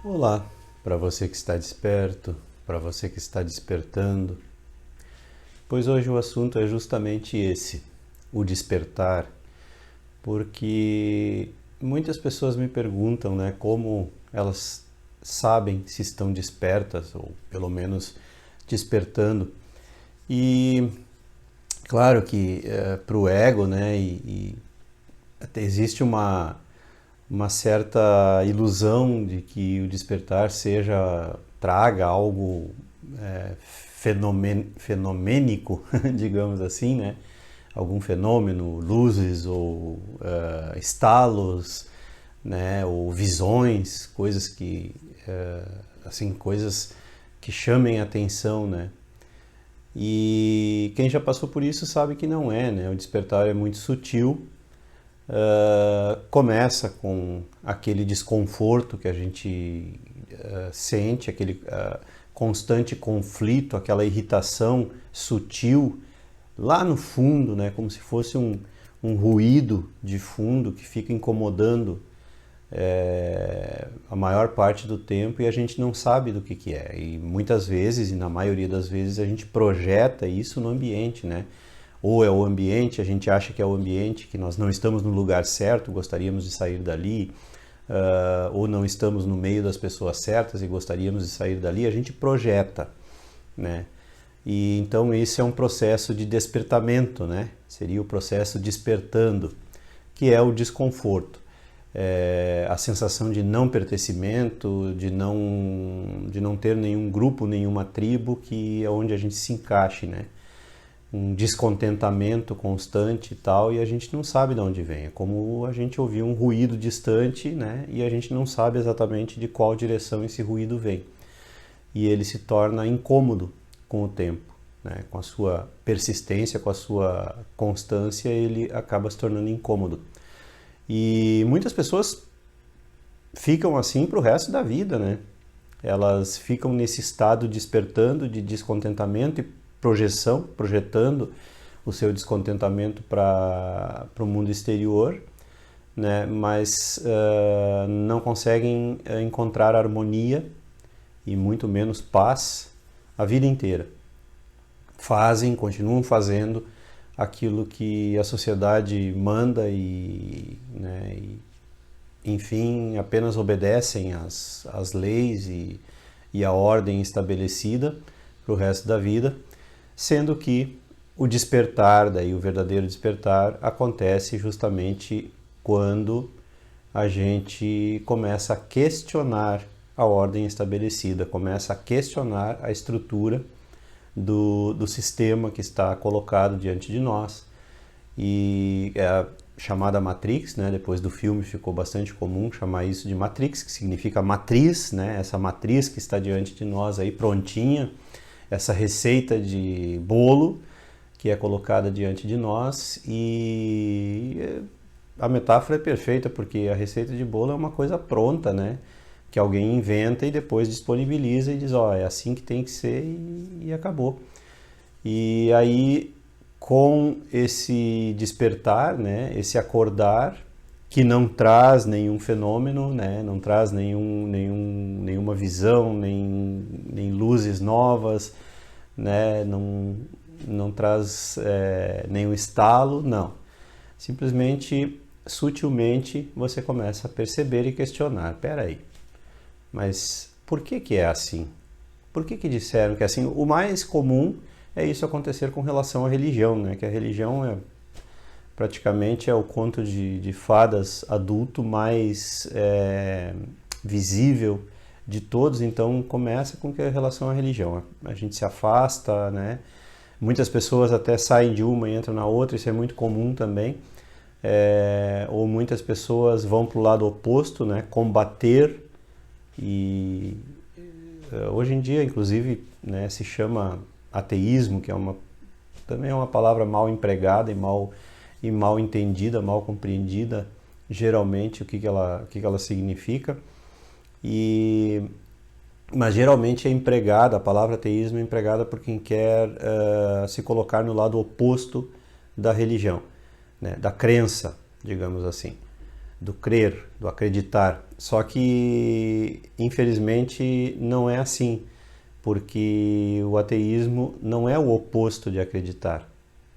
Olá, para você que está desperto, para você que está despertando, pois hoje o assunto é justamente esse, o despertar, porque muitas pessoas me perguntam, né, como elas sabem se estão despertas ou pelo menos despertando. E claro que para o ego, né, e até existe uma certa ilusão de que o despertar traga algo fenomênico, digamos assim, né? Algum fenômeno, luzes ou estalos, né? Ou visões, coisas coisas que chamem a atenção, né? E quem já passou por isso sabe que não é, né? O despertar é muito sutil. Começa com aquele desconforto que a gente sente, aquele constante conflito, aquela irritação sutil lá no fundo, né, como se fosse um ruído de fundo que fica incomodando a maior parte do tempo e a gente não sabe do que é. E muitas vezes, e na maioria das vezes, a gente projeta isso no ambiente, né? Ou é o ambiente, a gente acha que é o ambiente, que nós não estamos no lugar certo, gostaríamos de sair dali, ou não estamos no meio das pessoas certas e gostaríamos de sair dali, a gente projeta, né? E então esse é um processo de despertamento, né? Seria o processo despertando, que é o desconforto. A sensação de não pertencimento, de não ter nenhum grupo, nenhuma tribo que é onde a gente se encaixe, né? Um descontentamento constante e tal, e a gente não sabe de onde vem. É como a gente ouvir um ruído distante, né? E a gente não sabe exatamente de qual direção esse ruído vem. E ele se torna incômodo com o tempo, né? Com a sua persistência, com a sua constância, ele acaba se tornando incômodo. E muitas pessoas ficam assim para o resto da vida, né? Elas ficam nesse estado despertando de descontentamento e projetando o seu descontentamento para o mundo exterior, né? Mas não conseguem encontrar harmonia e muito menos paz a vida inteira. Continuam fazendo aquilo que a sociedade manda né, enfim, apenas obedecem às leis e à ordem estabelecida para o resto da vida, sendo que o despertar, daí o verdadeiro despertar, acontece justamente quando a gente começa a questionar a ordem estabelecida, começa a questionar a estrutura do sistema que está colocado diante de nós. E é a chamada Matrix, né? Depois do filme ficou bastante comum chamar isso de Matrix, que significa matriz, né? Essa matriz que está diante de nós aí prontinha, essa receita de bolo que é colocada diante de nós, e a metáfora é perfeita porque a receita de bolo é uma coisa pronta, né? Que alguém inventa e depois disponibiliza e diz, ó, é assim que tem que ser, e acabou. E aí, com esse despertar, né, esse acordar, que não traz nenhum fenômeno, né, não traz nenhuma visão, nem luzes novas, né, não traz nenhum estalo, não. Simplesmente, sutilmente, você começa a perceber e questionar. Peraí, mas por que é assim? Por que disseram que é assim? O mais comum é isso acontecer com relação à religião, né? Que a religião praticamente é o conto de fadas adulto mais visível de todos, então começa com relação à religião. A gente se afasta, né? Muitas pessoas até saem de uma e entram na outra, isso é muito comum também. Ou muitas pessoas vão para o lado oposto, né? Combater. E hoje em dia, inclusive, né, se chama ateísmo, que também é uma palavra mal empregada e mal entendida, mal compreendida, geralmente o que ela significa. Mas geralmente é empregada, a palavra ateísmo é empregada por quem quer se colocar no lado oposto da religião, né, da crença, digamos assim. do crer, do acreditar. Só que, infelizmente, não é assim, porque o ateísmo não é o oposto de acreditar.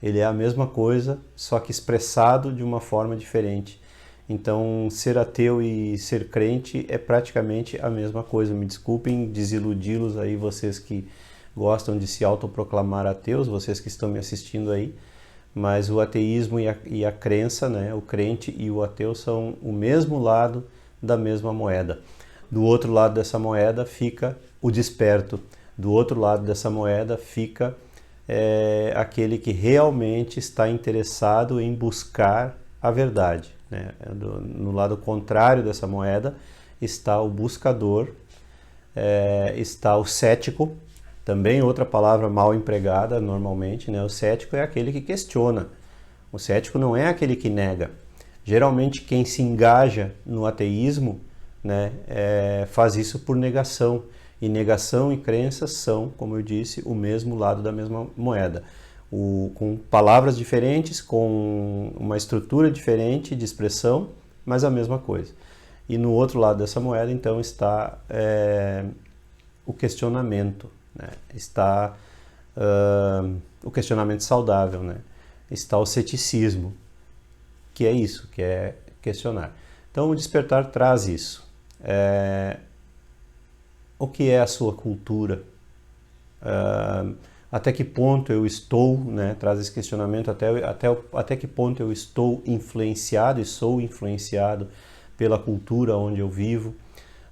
Ele é a mesma coisa, só que expressado de uma forma diferente. Então, ser ateu e ser crente é praticamente a mesma coisa. Me desculpem desiludi-los aí, vocês que gostam de se autoproclamar ateus, vocês que estão me assistindo aí, mas o ateísmo e a crença, né, o crente e o ateu são o mesmo lado da mesma moeda. Do outro lado dessa moeda fica o desperto, do outro lado dessa moeda fica aquele que realmente está interessado em buscar a verdade, né? No lado contrário dessa moeda está o buscador, está o cético, também outra palavra mal empregada normalmente, né? O cético é aquele que questiona. O cético não é aquele que nega. Geralmente quem se engaja no ateísmo, né, faz isso por negação. E negação e crença são, como eu disse, o mesmo lado da mesma moeda. Com palavras diferentes, com uma estrutura diferente de expressão, mas a mesma coisa. E no outro lado dessa moeda, então, está o questionamento, né? Está o questionamento saudável, né? Está o ceticismo, que é isso, que é questionar. Então, o despertar traz isso. O que é a sua cultura? Até que ponto eu estou, né, traz esse questionamento, até que ponto eu estou influenciado e sou influenciado pela cultura onde eu vivo,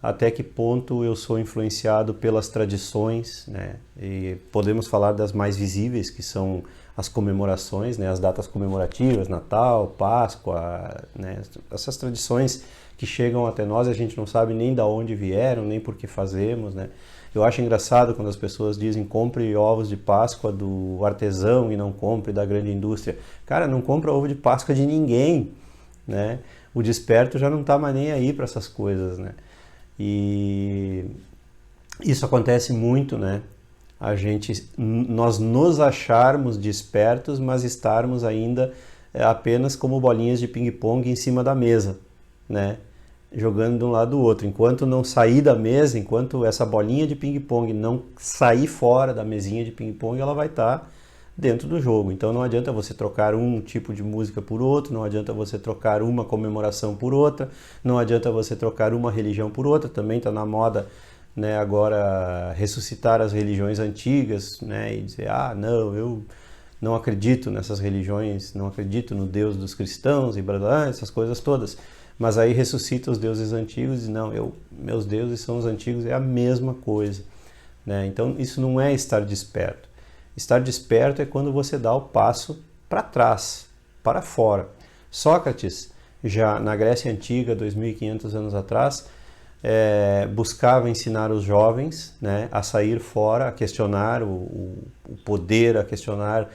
até que ponto eu sou influenciado pelas tradições, né, e podemos falar das mais visíveis, que são as comemorações, né, as datas comemorativas, Natal, Páscoa, né, essas tradições que chegam até nós, a gente não sabe nem de onde vieram, nem por que fazemos, né? Eu acho engraçado quando as pessoas dizem compre ovos de Páscoa do artesão e não compre da grande indústria. Cara, não compra ovo de Páscoa de ninguém, né? O desperto já não está mais nem aí para essas coisas, né? E isso acontece muito, né? Nós nos acharmos despertos, mas estarmos ainda apenas como bolinhas de ping-pong em cima da mesa, né? Jogando de um lado do outro. Enquanto não sair da mesa, enquanto essa bolinha de ping-pong não sair fora da mesinha de ping-pong, ela vai estar dentro do jogo. Então não adianta você trocar um tipo de música por outro, não adianta você trocar uma comemoração por outra, não adianta você trocar uma religião por outra. Também está na moda, né, agora ressuscitar as religiões antigas, né, e dizer, não, eu não acredito nessas religiões, não acredito no Deus dos cristãos e blá, blá, essas coisas todas. Mas aí ressuscita os deuses antigos e não, meus deuses são os antigos, é a mesma coisa, né? Então isso não é estar desperto. Estar desperto é quando você dá o passo para trás, para fora. Sócrates, já na Grécia Antiga, 2500 anos atrás, buscava ensinar os jovens, né, a sair fora, a questionar o poder, a questionar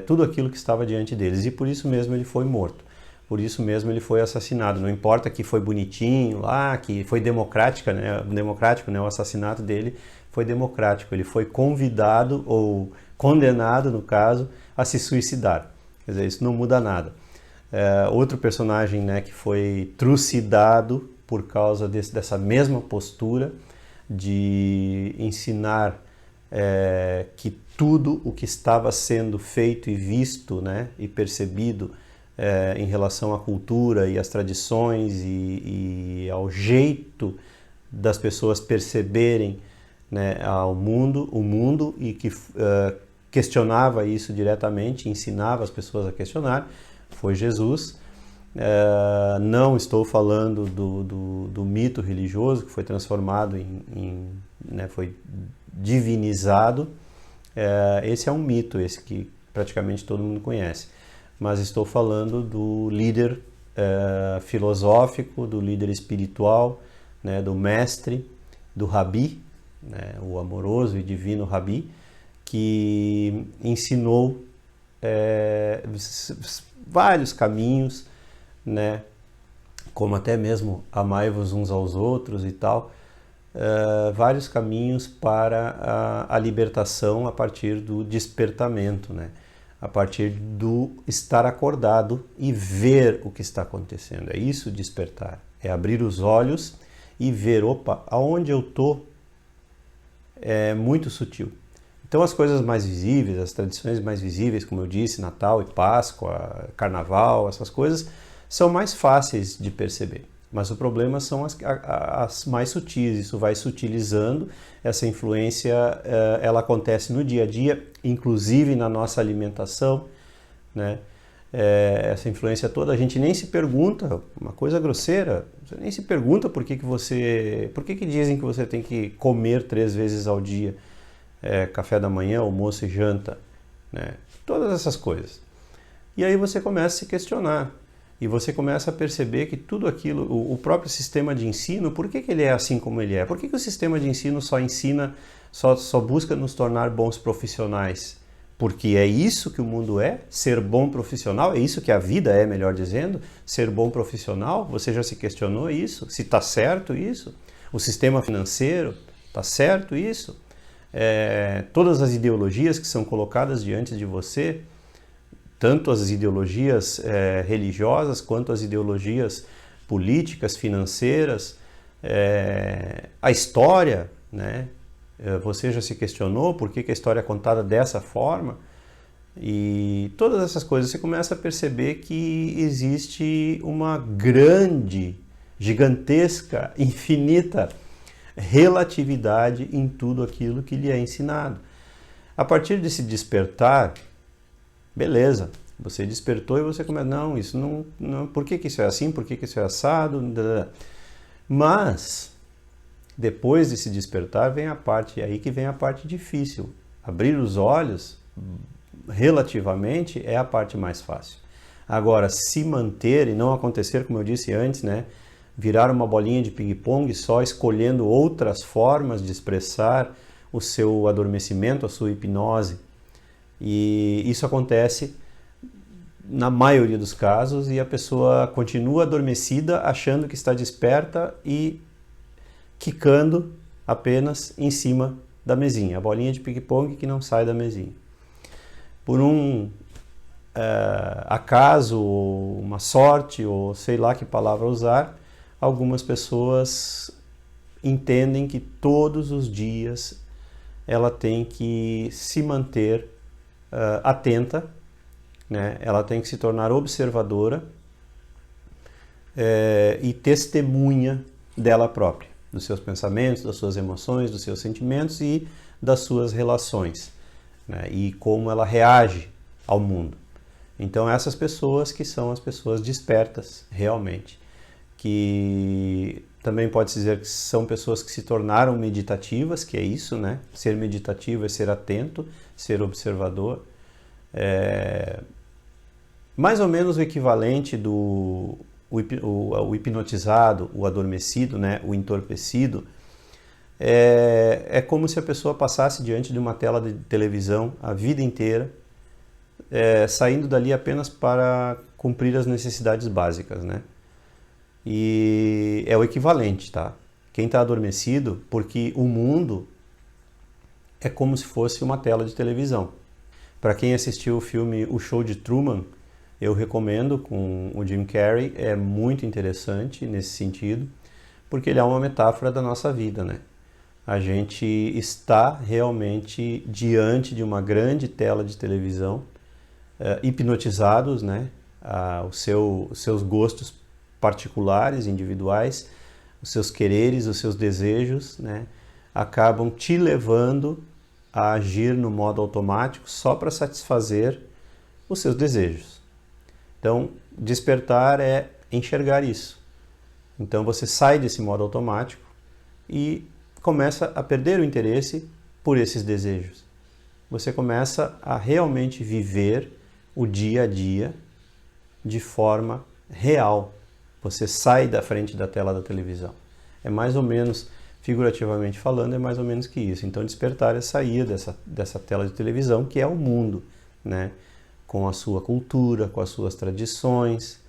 tudo aquilo que estava diante deles. E por isso mesmo ele foi morto. Por isso mesmo ele foi assassinado. Não importa que foi bonitinho lá, que foi democrático, né? O assassinato dele foi democrático. Ele foi convidado ou condenado, no caso, a se suicidar. Quer dizer, isso não muda nada. Outro personagem, né, que foi trucidado por causa dessa mesma postura de ensinar que tudo o que estava sendo feito e visto, né, e percebido em relação à cultura e às tradições e ao jeito das pessoas perceberem, né, o mundo e que questionava isso diretamente, ensinava as pessoas a questionar, foi Jesus. Não estou falando do mito religioso que foi transformado né, foi divinizado. Esse é um mito, esse que praticamente todo mundo conhece. Mas estou falando do líder filosófico, do líder espiritual, né, do mestre, do rabi, né, o amoroso e divino rabi, que ensinou vários caminhos, né, como até mesmo amai-vos uns aos outros e tal, vários caminhos para a libertação a partir do despertamento, né? a partir do estar acordado e ver o que está acontecendo. É isso despertar, é abrir os olhos e ver, opa, aonde eu estou é muito sutil. Então as coisas mais visíveis, as tradições mais visíveis, como eu disse, Natal e Páscoa, Carnaval, essas coisas, são mais fáceis de perceber. Mas o problema são as mais sutis, isso vai sutilizando, essa influência ela acontece no dia a dia, inclusive na nossa alimentação, né? Essa influência toda, a gente nem se pergunta, uma coisa grosseira, você nem se pergunta por que dizem que você tem que comer 3 vezes ao dia, café da manhã, almoço e janta, né? Todas essas coisas. E aí você começa a se questionar, e você começa a perceber que tudo aquilo, o próprio sistema de ensino, por que ele é assim como ele é? Por que o sistema de ensino só busca nos tornar bons profissionais? Porque é isso que o mundo é, ser bom profissional, é isso que a vida é, melhor dizendo, ser bom profissional. Você já se questionou isso? Se está certo isso? O sistema financeiro, está certo isso? Todas as ideologias que são colocadas diante de você, tanto as ideologias religiosas quanto as ideologias políticas, financeiras, a história, né? Você já se questionou por que a história é contada dessa forma? E todas essas coisas você começa a perceber que existe uma grande, gigantesca, infinita relatividade em tudo aquilo que lhe é ensinado. A partir desse despertar, beleza, você despertou e você começa, não, isso não, por que isso é assim, por que isso é assado? Mas, depois de se despertar, vem a parte, aí que vem a parte difícil. Abrir os olhos, relativamente, é a parte mais fácil. Agora, se manter e não acontecer, como eu disse antes, né, virar uma bolinha de ping-pong só escolhendo outras formas de expressar o seu adormecimento, a sua hipnose. E isso acontece na maioria dos casos e a pessoa continua adormecida achando que está desperta e quicando apenas em cima da mesinha, a bolinha de ping-pong que não sai da mesinha. Por um acaso, ou uma sorte, ou sei lá que palavra usar, algumas pessoas entendem que todos os dias ela tem que se manter atenta, né? Ela tem que se tornar observadora e testemunha dela própria, dos seus pensamentos, das suas emoções, dos seus sentimentos e das suas relações, né? E como ela reage ao mundo. Então essas pessoas que são as pessoas despertas realmente, que também pode-se dizer que são pessoas que se tornaram meditativas, que é isso, né? Ser meditativo é ser atento, ser observador. Mais ou menos o equivalente do o hipnotizado, o adormecido, né? O entorpecido. É como se a pessoa passasse diante de uma tela de televisão a vida inteira, saindo dali apenas para cumprir as necessidades básicas, né? E é o equivalente, tá? Quem está adormecido, porque o mundo é como se fosse uma tela de televisão. Para quem assistiu o filme O Show de Truman, eu recomendo, com o Jim Carrey, é muito interessante nesse sentido, porque ele é uma metáfora da nossa vida, né? A gente está realmente diante de uma grande tela de televisão, hipnotizados, né? Os seus gostos particulares, individuais, os seus quereres, os seus desejos, né, acabam te levando a agir no modo automático só para satisfazer os seus desejos. Então, despertar é enxergar isso. Então você sai desse modo automático e começa a perder o interesse por esses desejos. Você começa a realmente viver o dia a dia de forma real. Você sai da frente da tela da televisão. É mais ou menos, figurativamente falando, é mais ou menos que isso. Então, despertar é sair dessa tela de televisão, que é o mundo, né? Com a sua cultura, com as suas tradições,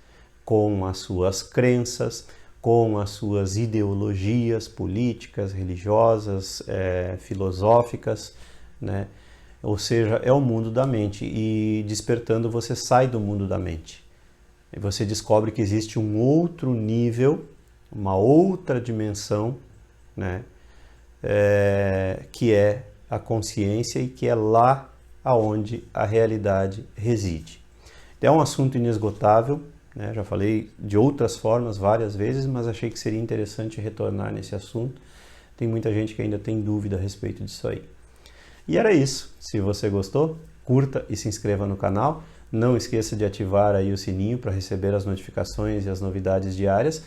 com as suas crenças, com as suas ideologias políticas, religiosas, filosóficas, né? Ou seja, é o mundo da mente, e despertando você sai do mundo da mente. E você descobre que existe um outro nível, uma outra dimensão, né? Que é a consciência e que é lá aonde a realidade reside. É um assunto inesgotável, né? Já falei de outras formas várias vezes, mas achei que seria interessante retornar nesse assunto. Tem muita gente que ainda tem dúvida a respeito disso aí. E era isso. Se você gostou, curta e se inscreva no canal. Não esqueça de ativar aí o sininho para receber as notificações e as novidades diárias.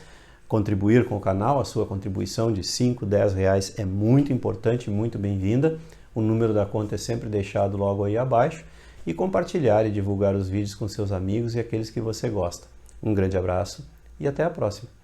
Contribuir com o canal, a sua contribuição de 5, 10 reais é muito importante, muito bem-vinda. O número da conta é sempre deixado logo aí abaixo. E compartilhar e divulgar os vídeos com seus amigos e aqueles que você gosta. Um grande abraço e até a próxima.